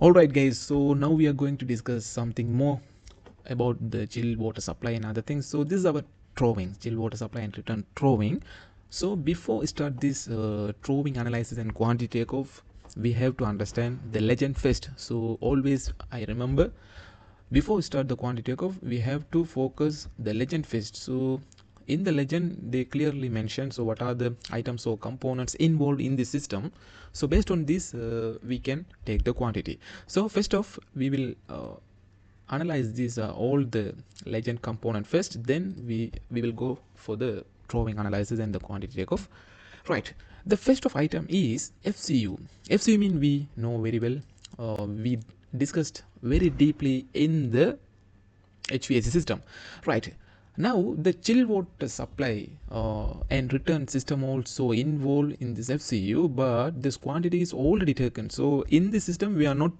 Alright guys, so now we are going to discuss something more about the chilled water supply and other things. So this is our drawing, chilled water supply and return drawing. So before we start this drawing analysis and quantity takeoff, we have to understand the legend first. So always I remember, before we start the quantity takeoff, we have to focus the legend first. So in the legend they clearly mention so what are the items or components involved in the system. So based on this we can take the quantity. So first off we will analyze these all the legend component first, then we will go for the drawing analysis and the quantity takeoff. Right, the first of item is FCU mean we know very well, we discussed very deeply in the HVAC system. Right, now the chill water supply and return system also involved in this FCU, but this quantity is already taken. So in this system we are not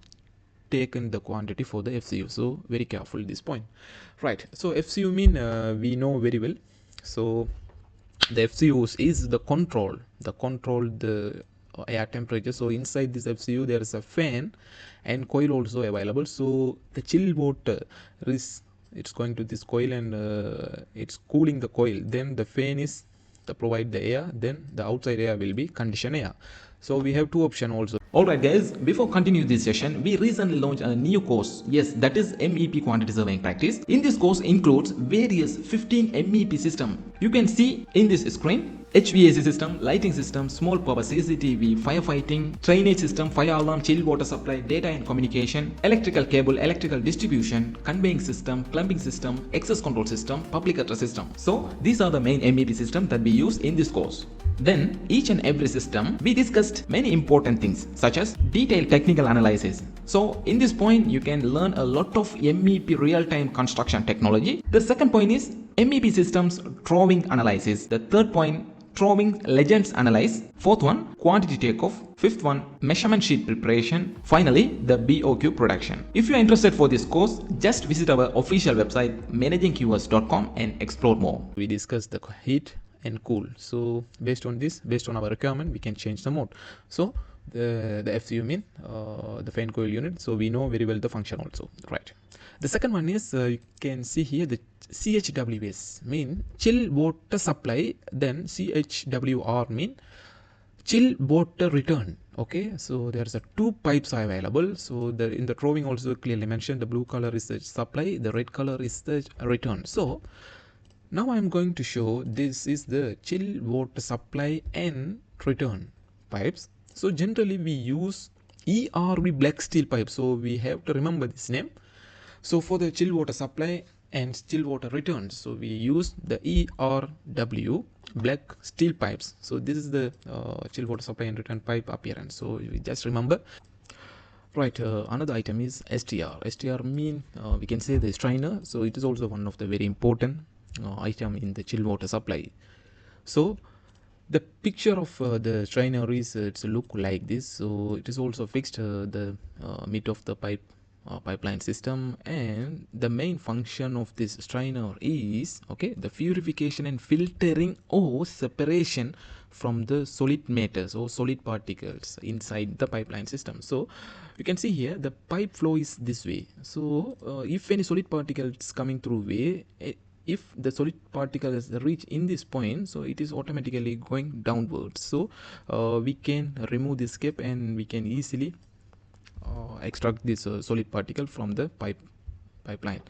taken the quantity for the FCU, so very careful this point. Right, so FCU mean we know very well. So the FCUs is the control the air temperature. So inside this FCU there is a fan and coil also available. So the chill water is, it's going to this coil and it's cooling the coil, then the fan is to provide the air, then the outside air will be conditioned air. So we have two options also. Alright guys, before continue this session, we recently launched a new course. Yes, that is MEP Quantity Surveying Practice. In this course includes various 15 MEP system. You can see in this screen HVAC system, lighting system, small power CCTV, firefighting, drainage system, fire alarm, chilled water supply, data and communication, electrical cable, electrical distribution, conveying system, plumbing system, access control system, public address system. So these are the main MEP system that we use in this course. Then each and every system we discussed many important things such as detailed technical analysis. So in this point you can learn a lot of MEP real-time construction technology. The second point is MEP systems drawing analysis. The third point, drawing legends analyze. Fourth one, quantity takeoff. Fifth one, measurement sheet preparation. Finally, the BOQ production. If you are interested for this course, just visit our official website managingqs.com and explore more. We discussed the heat and cool. So based on this, based on our requirement, we can change the mode. So the FCU mean the fan coil unit. So we know very well the function also. Right. The second one is you can see here the CHWS mean chill water supply, then CHWR mean chill water return. Okay, so there's a two pipes are available. So the in the drawing also clearly mentioned the blue color is the supply, the red color is the return. So now I am going to show this is the chill water supply and return pipes. So generally we use ERV black steel pipe. So we have to remember this name. So for the chill water supply and chill water returns, so we use the ERW black steel pipes. So this is the chill water supply and return pipe appearance. So we just remember. Right, another item is STR. STR mean we can say the strainer. So it is also one of the very important item in the chill water supply. So the picture of the strainer is it's look like this. So it is also fixed the mid of the pipeline system, and the main function of this strainer is the purification and filtering or separation from the solid matters or solid particles inside the pipeline system. So you can see here the pipe flow is this way. So if any solid particles coming through way, if the solid particles reach in this point, so it is automatically going downwards. So we can remove this cap and we can easily extract this solid particle from the pipeline.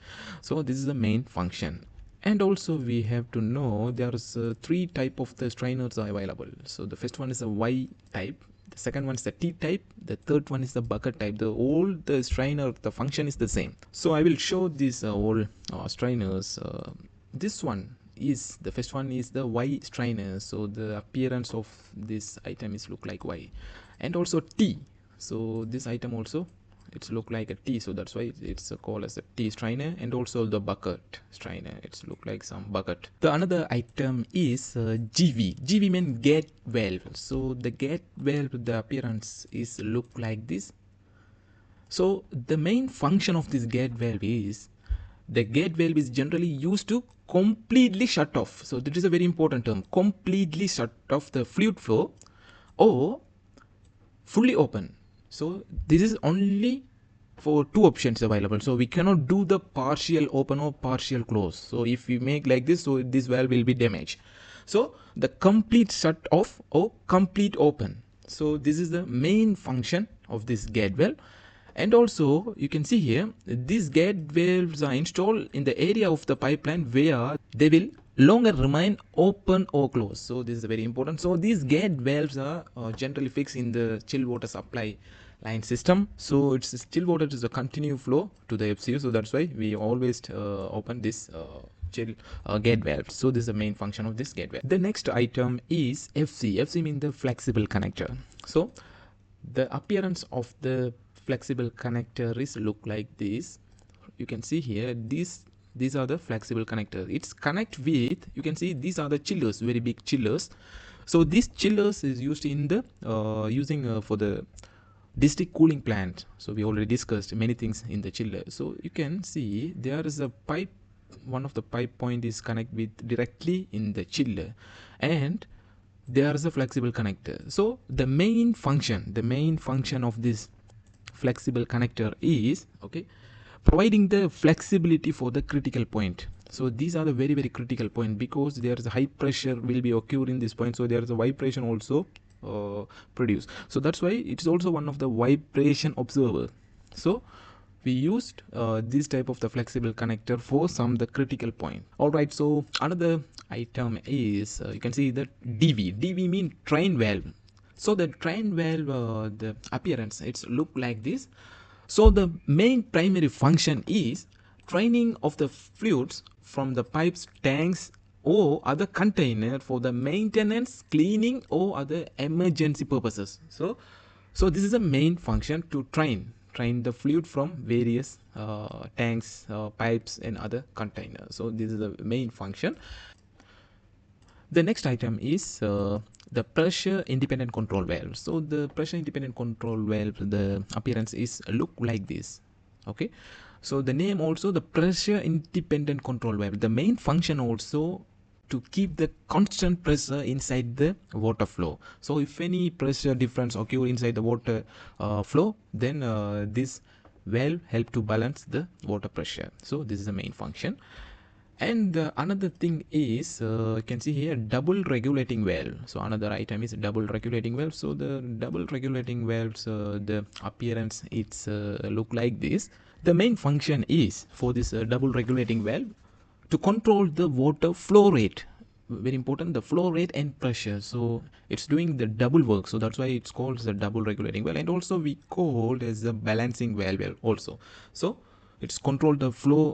So this is the main function. And also we have to know there's three type of the strainers are available. So the first one is a Y type, the second one is the T type, the third one is the bucket type. All the strainer, the function is the same. So I will show these all strainers. This one is the first one is the Y strainer. So the appearance of this item is look like Y. And also T. So this item also it's look like a T, so that's why it's called as a T strainer. And also the bucket strainer, it's look like some bucket. The another item is GV mean gate valve. So the gate valve, the appearance is look like this. So the main function of this gate valve is, the gate valve is generally used to completely shut off. So that is a very important term, completely shut off the fluid flow or fully open. So this is only for two options available. So we cannot do the partial open or partial close. So if we make like this, so this valve will be damaged. So the complete shut off or complete open. So this is the main function of this gate valve. And also you can see here, these gate valves are installed in the area of the pipeline where they will longer remain open or closed. So this is very important. So these gate valves are generally fixed in the chilled water supply line system. So it's chilled water is a continuous flow to the FCU. So that's why we always open this chill gate valve. So this is the main function of this gate valve. The next item is FC. FC means the flexible connector. So the appearance of the flexible connector is look like this. You can see here, these are the flexible connectors. It's connect with, you can see these are the chillers, very big chillers. So these chillers is used in the using for the district cooling plant. So we already discussed many things in the chiller. So you can see there is a pipe, one of the pipe point is connect with directly in the chiller, and there is a flexible connector. So the main function of this flexible connector is providing the flexibility for the critical point. So these are the very critical point, because there is a high pressure will be occurring in this point, so there is a vibration also produced. So that's why it's also one of the vibration observer. So we used this type of the flexible connector for the critical point. All right, so another item is you can see that DV mean train valve. So the train valve, the appearance, it's look like this. So the main primary function is training of the fluids from the pipes, tanks or other container for the maintenance, cleaning or other emergency purposes. So this is the main function, to train the fluid from various tanks, pipes and other containers. So this is the main function. The next item is the pressure independent control valve. So the pressure independent control valve, the appearance is look like this. Okay, so the name also the pressure independent control valve. The main function also to keep the constant pressure inside the water flow. So if any pressure difference occur inside the water flow, then this valve help to balance the water pressure. So this is the main function. And another thing is you can see here double regulating valve. So another item is double regulating valve. So the double regulating valves, the appearance, it's look like this. The main function is for this double regulating valve to control the water flow rate. Very important, the flow rate and pressure. So it's doing the double work. So that's why it's called the double regulating valve. And also we called as the balancing valve also. So it's control the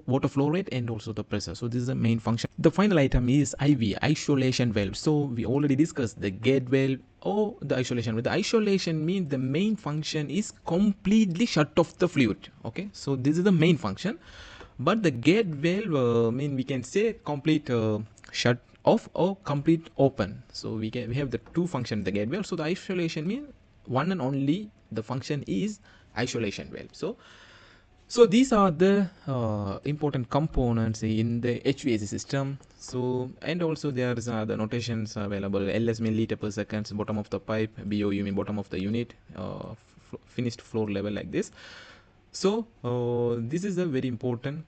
water flow rate and also the pressure. So this is the main function. The final item is IV, isolation valve. So we already discussed the gate valve or the isolation valve. The isolation means the main function is completely shut off the fluid. Okay, so this is the main function. But the gate valve we can say complete shut off or complete open. So we have the two functions, the gate valve. So the isolation means one and only the function is isolation valve. So these are the important components in the HVAC system. So and also there is the notations available. LS mean liter per second, bottom of the pipe, BOU mean bottom of the unit, finished floor level like this. So this is a very important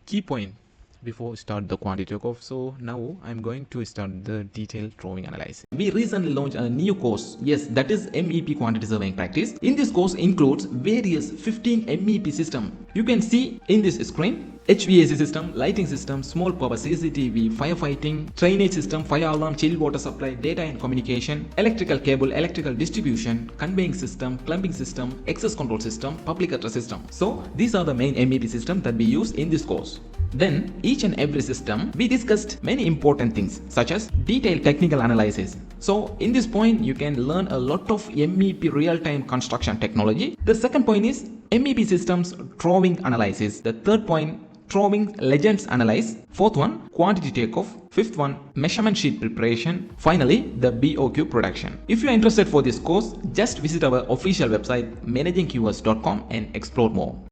key point before start the quantity takeoff. So now I'm going to start the detailed drawing analysis. We recently launched a new course. Yes, that is MEP Quantity Surveying Practice. In this course includes various 15 MEP system. You can see in this screen HVAC system, lighting system, small power CCTV, firefighting, drainage system, fire alarm, chilled water supply, data and communication, electrical cable, electrical distribution, conveying system, plumbing system, access control system, public address system. So these are the main MEP system that we use in this course. Then each and every system we discussed many important things such as detailed technical analysis. So in this point you can learn a lot of MEP real-time construction technology. The second point is MEP systems drawing analysis. The third point, drawing legends analyze. Fourth one, quantity takeoff. Fifth one, measurement sheet preparation. Finally, the BOQ production. If you are interested for this course, just visit our official website managingqs.com and explore more.